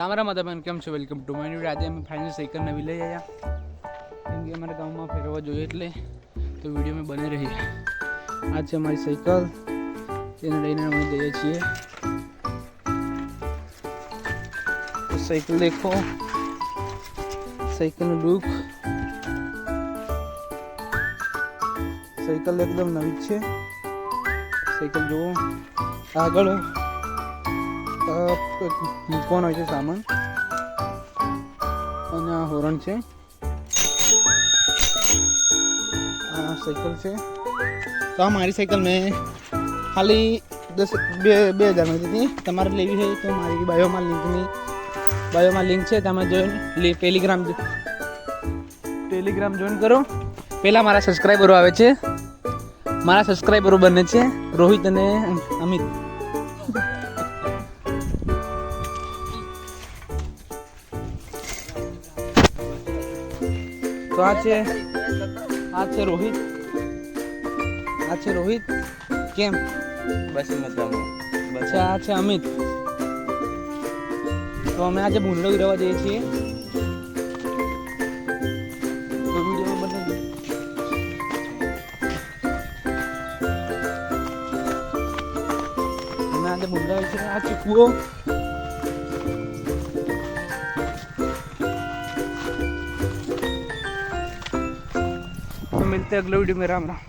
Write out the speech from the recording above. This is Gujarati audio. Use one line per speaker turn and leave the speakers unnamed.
તમારા મતલબ કેમ છો? Welcome to my new. આજે અમે ફાઇનલ સાયકલ નવી લઈ આવ્યા કેમ કે અમારા ગામમાં ફેરવવા જોઈએ એટલે તો વિડીયોમાં બની રહી. આ છે અમારી સાયકલ, તેને લઈને અમે જઈએ છીએ. તો સાયકલ દેખો, સાયકલનું લુક, સાયકલ એકદમ નવી છે. સાયકલ જુઓ, આગળ મૂકવાનો હોય છે સામાન અને આ હોર્ન છે. આ સાયકલ છે. તો આ મારી સાયકલ મેં ખાલી 2,000 હતી. તમારે લેવી હોય તો મારી બાયોમાં લિંક છે, તમે જોઈન ટેલિગ્રામ જોઈન કરો. પહેલાં મારા સબસ્ક્રાઈબરો આવે છે, મારા સબસ્ક્રાઈબરો બને છે રોહિત અને અમિત. તો આ છે રોહિત, કેમ
બસ મજામાં.
બસ આ છે અમિત. તો અમે આજે ભૂંડો ગીરવા જઈએ છીએ. તો વિડીયો બને અમે આજે ભૂંડો છે. આ છે કૂવો. तो मिलते हैं अगले वीडियो में. राम राम.